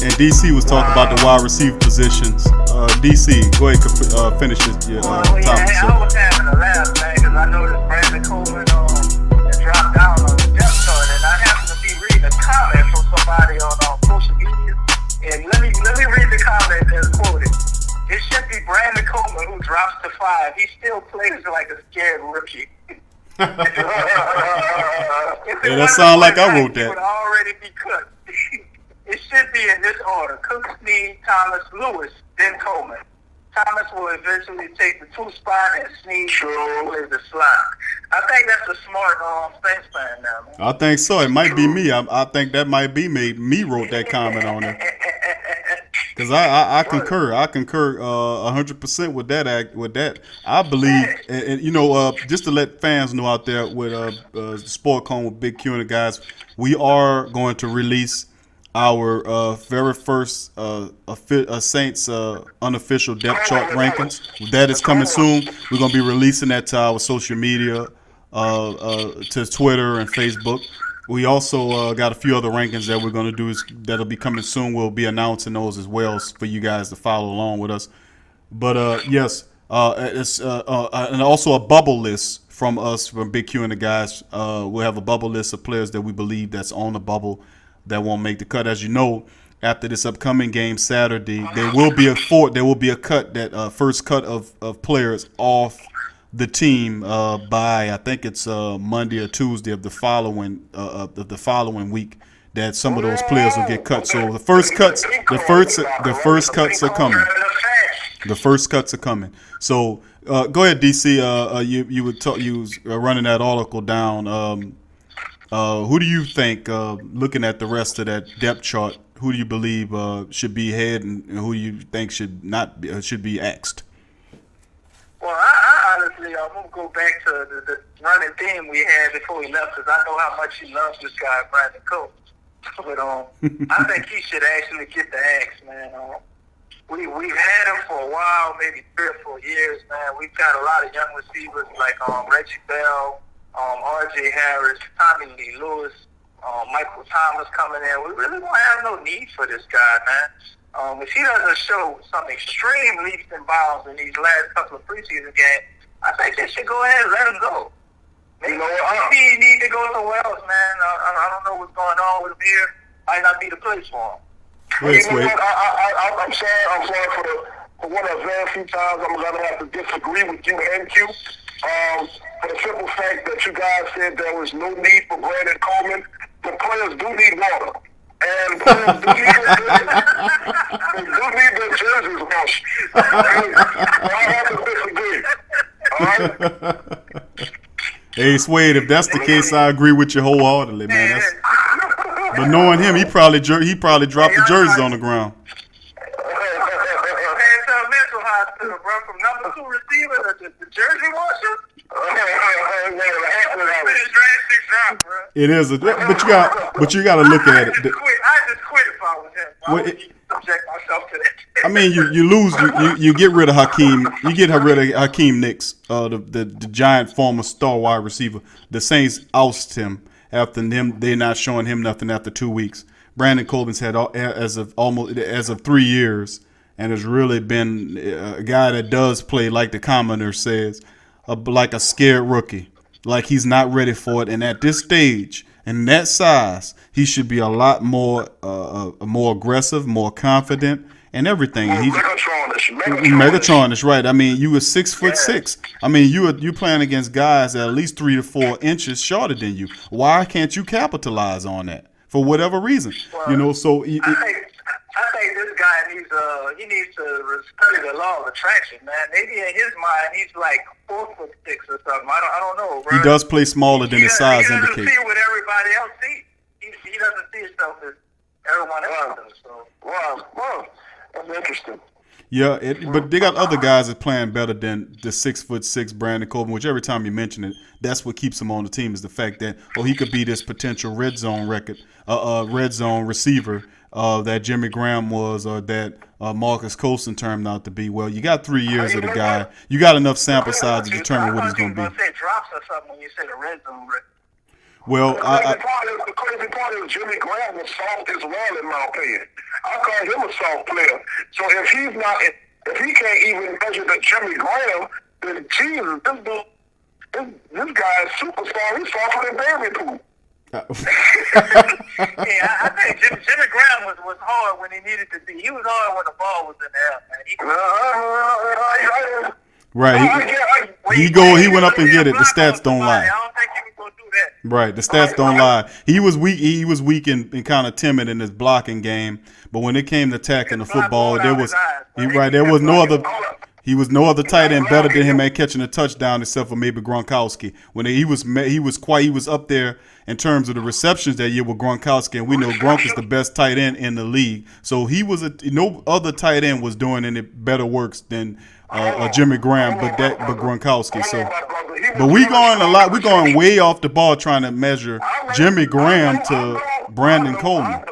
and DC was talking about the wide receiver positions. DC, go ahead, finish your topic. I was having a laugh, man, because I noticed Brandon Coleman dropped down on the depth chart, and I happened to be reading a comment from somebody on social media. And let me read the comment as quoted. It should be Brandon Coma who drops to 5. He still plays like a scared rookie. Yeah, that sounds like I wrote that. He would already be cut. It should be in this order: Cook, Snead, Thomas, Lewis, then Coleman. Thomas will eventually take the 2 spot, and Snead will play the slot. I think that's a smart Saints fan now, man. I think so. It might be me. I think that might be me wrote that comment on it. Because I concur. I concur 100% with that. I believe, and just to let fans know out there with Sport Cone with Big Q and the guys, we are going to release our very first Saints unofficial depth chart rankings. That is coming soon. We're going to be releasing that to our social media, to Twitter and Facebook. We also got a few other rankings that we're going to do that'll be coming soon. We'll be announcing those as well for you guys to follow along with us. But yes, it's and also a bubble list from us, from Big Q and the guys. We'll have a bubble list of players that we believe that's on the bubble that won't make the cut. As you know, after this upcoming game Saturday, there will be a cut, that first cut of players off the team by, I think it's Monday or Tuesday of the following week, that some of those players will get cut. So the first cuts are coming. The first cuts are coming. So go ahead, DC. You was running that article down. Who do you think, looking at the rest of that depth chart, who do you believe should be ahead, and who do you think should be axed? Well, I honestly honestly, I'm going to go back to the running theme we had before he left, because I know how much he loves this guy, Brandon Coma. But I think he should actually get the axe, man. We've had him for a while, maybe 3 or 4 years, man. We've got a lot of young receivers like Reggie Bell, R.J. Harris, Tommy Lee Lewis, Michael Thomas coming in. We really don't have no need for this guy, man. If he doesn't show some extreme leaps and bounds in these last couple of preseason games, I think they should go ahead and let him go. Maybe he need to go somewhere else, man. I don't know what's going on with him here. Might not be the place for him. Wait. I'm sorry for one of the very few times I'm going to have to disagree with you and Q. For the simple fact that you guys said there was no need for Brandon Coleman. The players do need water. And players do need their jerseys washed. I have to disagree. All right? Hey, Swade, if that's the case, I agree with you wholeheartedly, man. But knowing him, he probably dropped the jerseys on the ground. Mental hospital, bro, from number 2 receiver to the jersey washer. It is, but you got to look at it. I just quit if I was him. I wouldn't even subject myself to that. I mean, you lose, you get rid of Hakeem, Nicks, the giant former star wide receiver. The Saints oust him after them. They're not showing him nothing after 2 weeks. Brandon Coleman's had as of 3 years, and has really been a guy that does play, like the commenter says, like a scared rookie. Like he's not ready for it, and at this stage and that size, he should be a lot more aggressive, more confident, and everything. Megatron is right. I mean, you were 6'6". I mean, you playing against guys at least 3 to 4 inches shorter than you. Why can't you capitalize on that for whatever reason? Well, so I think this guy needs to study the law of attraction, man. Maybe in his mind he's like 4'6" or something. I don't know, bro. He does play smaller than his size indicates. He doesn't see what everybody else sees. He doesn't see himself as everyone else does. So. Wow, that's interesting. Yeah, but they got other guys that playing better than the 6'6" Brandon Coleman, which every time you mention it, that's what keeps him on the team, is the fact that he could be this potential red zone receiver that Jimmy Graham was, or that Marcus Colston turned out to be. Well, you got 3 years of the guy. You got enough sample size to determine what he's going to be. Say drops or something when you say the red zone. Well, the crazy part is Jimmy Graham was soft as well, in my opinion. I call him a soft player. So if he can't even measure the Jimmy Graham, then Jesus, this guy is superstar. He's softer than baby pool. I think Jimmy Graham was hard when he needed to be. He was hard when the ball was in the air, man. Right. He went up and get it. The stats don't lie. I don't think he was going to do that. Right. The stats don't lie. He was weak. He was weak and kind of timid in his blocking game. But when it came to attacking the football, there was no other. He was no other tight end better than him at catching a touchdown, except for maybe Gronkowski. When he was up there in terms of the receptions that year with Gronkowski, and we know Gronk is the best tight end in the league. So no other tight end was doing any better works than Jimmy Graham, but Gronkowski. So, but we're going way off the ball trying to measure Jimmy Graham to Brandon Coleman.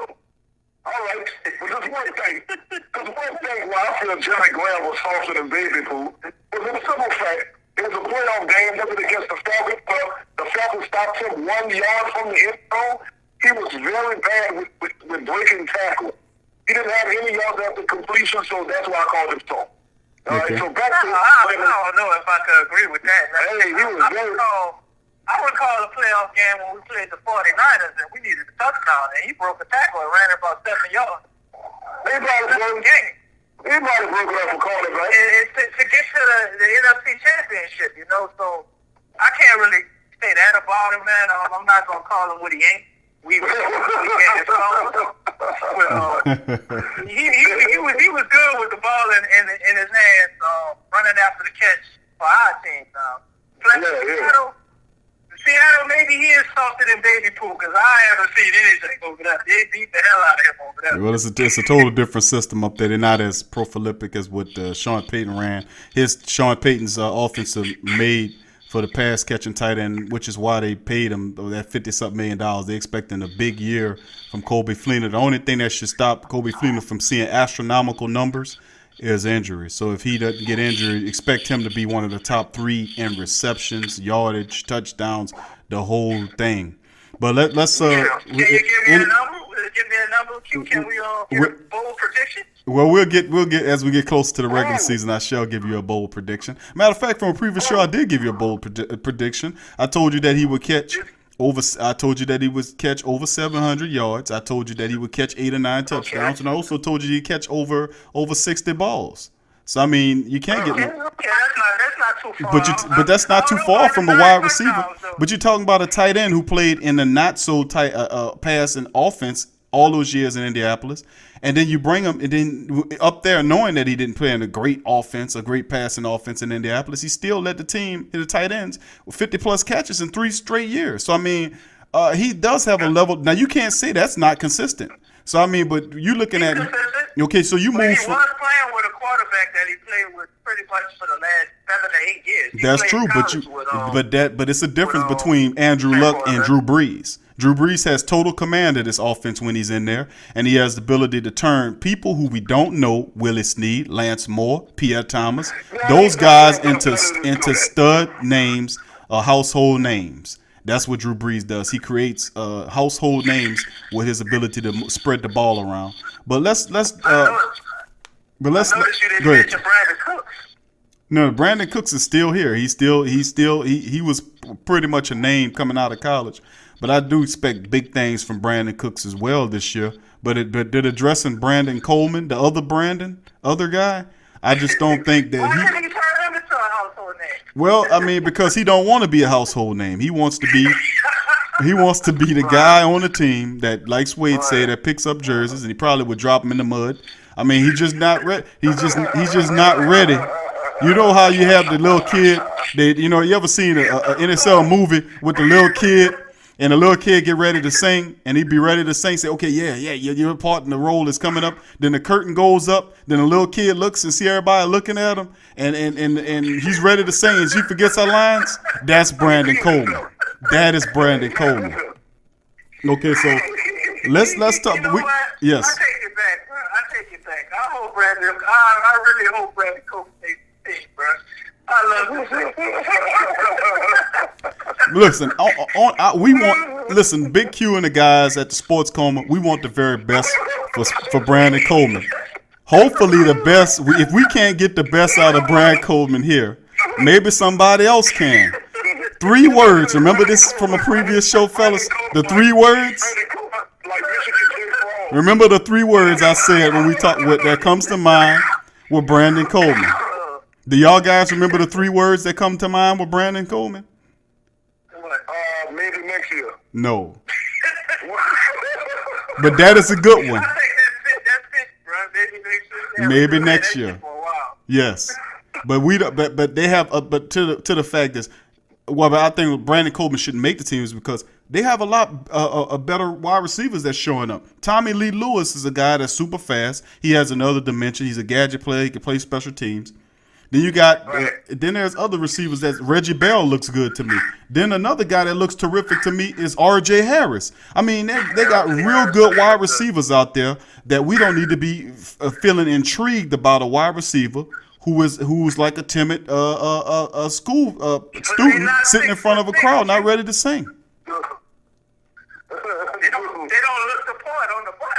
One thing why I feel Jimmy Graham was softer than baby food was in the simple fact, it was a playoff game, wasn't against the Falcons, but the Falcons stopped him 1 yard from the end zone. He was very bad with breaking tackle. He didn't have any yards after completion, so that's why I called him soft. So back to I don't know if I could agree with that. Hey, he was very... I recall the playoff game when we played the 49ers and we needed a touchdown, and he broke a tackle and ran about 7 yards. He might have broken it up for quarterback. To get to the NFC Championship, so I can't really say that about him, man. I'm not going to call him what he ain't. We can't call him. He was good with the ball in his hands, running after the catch for our team. Seattle, maybe he is softer than Baby Pooh, because I haven't seen anything over there. They beat the hell out of him over there. Well, it's a total different system up there. They're not as prolific as what Sean Payton ran. Sean Payton's offensive made for the pass catching tight end, which is why they paid him that $50-something million. They're expecting a big year from Coby Fleener. The only thing that should stop Coby Fleener from seeing astronomical numbers is injury. So if he doesn't get injured, expect him to be one of the top 3 in receptions, yardage, touchdowns, the whole thing. But let's Can you give me a number? Give me a number. Can we get a bold prediction? Well, we'll get as we get closer to the regular season. I shall give you a bold prediction. Matter of fact, from a previous show, I did give you a bold prediction. I told you that he would catch over 700 yards. I told you that he would catch 8 or 9 touchdowns, and I also told you he'd catch over 60 balls. So I mean, you can't get. That's not too far. But that's not too far from a wide receiver. But you're talking about a tight end who played in a not so tight passing offense all those years in Indianapolis, and then you bring him and then up there knowing that he didn't play in a great offense, a great passing offense in Indianapolis, he still led the team in the tight ends with 50+ catches in 3 straight years. So I mean, he does have a level. Now you can't say that's not consistent. So I mean, but you're looking at okay. So you move. He was playing with a quarterback that he played with pretty much for the last 7 to 8 years. That's true, but it's a difference between Andrew Luck and Drew Brees. Drew Brees has total command of this offense when he's in there, and he has the ability to turn people who we don't know, Willie Snead, Lance Moore, Pierre Thomas, those guys into stud names, household names. That's what Drew Brees does. He creates household names with his ability to spread the ball around. But let's go ahead. Brandon Cooks. No, Brandon Cooks is still here. He was pretty much a name coming out of college. But I do expect big things from Brandon Cooks as well this year. But addressing Brandon Coleman, the other guy, I just don't think that Why did he turn him into a household name? Well, I mean, because he don't want to be a household name. He wants to be the guy on the team that, like Wade said, that picks up jerseys, and he probably would drop them in the mud. I mean, he's just not ready. He's just not ready. You know how you have the little kid you ever seen an NSL movie with the little kid? And the little kid get ready to sing, and he'd be ready to sing, say, okay, yeah, your part in the role is coming up. Then the curtain goes up. Then the little kid looks and see everybody looking at him, and he's ready to sing, and she forgets her lines. That's Brandon Coleman. That is Brandon Coleman. Okay, so let's talk. Yes. I take it back. I hope Brandon. I really hope Brandon Coleman takes the team, bro. I love this. Listen, Big Q and the guys at the Sports Coma, we want the very best for Brandon Coleman. Hopefully the best. If we can't get the best out of Brandon Coleman here, maybe somebody else can. 3 words. Remember this from a previous show, fellas? The 3 words? Remember the 3 words I said when we talk, what that comes to mind with Brandon Coleman. Do y'all guys remember the 3 words that come to mind with Brandon Coleman? Maybe next year. No. But that is a good one. Maybe next year. Yes. But they have but to the fact is, well, I think Brandon Coleman shouldn't make the teams because they have a lot better wide receivers that's showing up. Tommy Lee Lewis is a guy that's super fast. He has another dimension. He's a gadget player. He can play special teams. Then you got then there's other receivers that Reggie Bell looks good to me. Then another guy that looks terrific to me is R.J. Harris. I mean, they got real good wide receivers out there that we don't need to be feeling intrigued about a wide receiver who's like a timid school student sitting in front of a crowd not ready to sing. They don't look the part on the bus.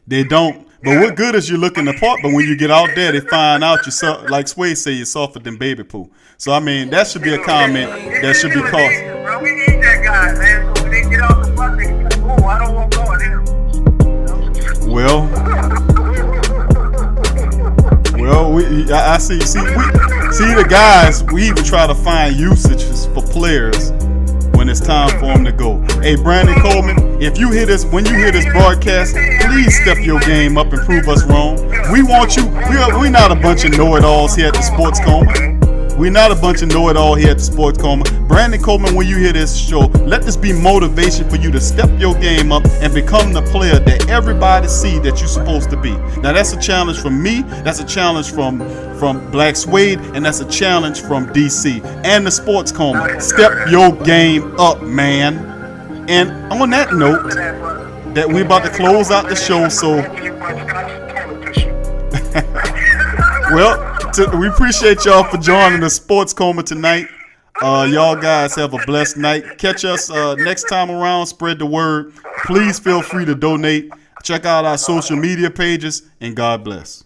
They don't. But what good is you looking the part? But when you get out there, they find out you're, like Sway say, you're softer than baby poo. So, I mean, that should be a comment that should be caught. Bro, we need that guy, man. So when they get off the bus, they can go, I don't want to go in. I see the guys, we even try to find usages for players when it's time for them to go. Hey, Brandon Coleman, if you hear this, when you hear this broadcast, please step your game up and prove us wrong. We want you. We're not a bunch of know-it-alls here at the Sports Coma. We're not a bunch of know-it-all here at the Sports Coma. Brandon Coleman, when you hear this show, let this be motivation for you to step your game up and become the player that everybody see that you're supposed to be. Now, that's a challenge from me. That's a challenge from Black Suede, and that's a challenge from DC and the Sports Coma. Step your game up, man. And on that note, that we're about to close out the show, so well, we appreciate y'all for joining the Sports Coma tonight. Y'all guys have a blessed night. Catch us next time around. Spread the word. Please feel free to donate. Check out our social media pages, and God bless.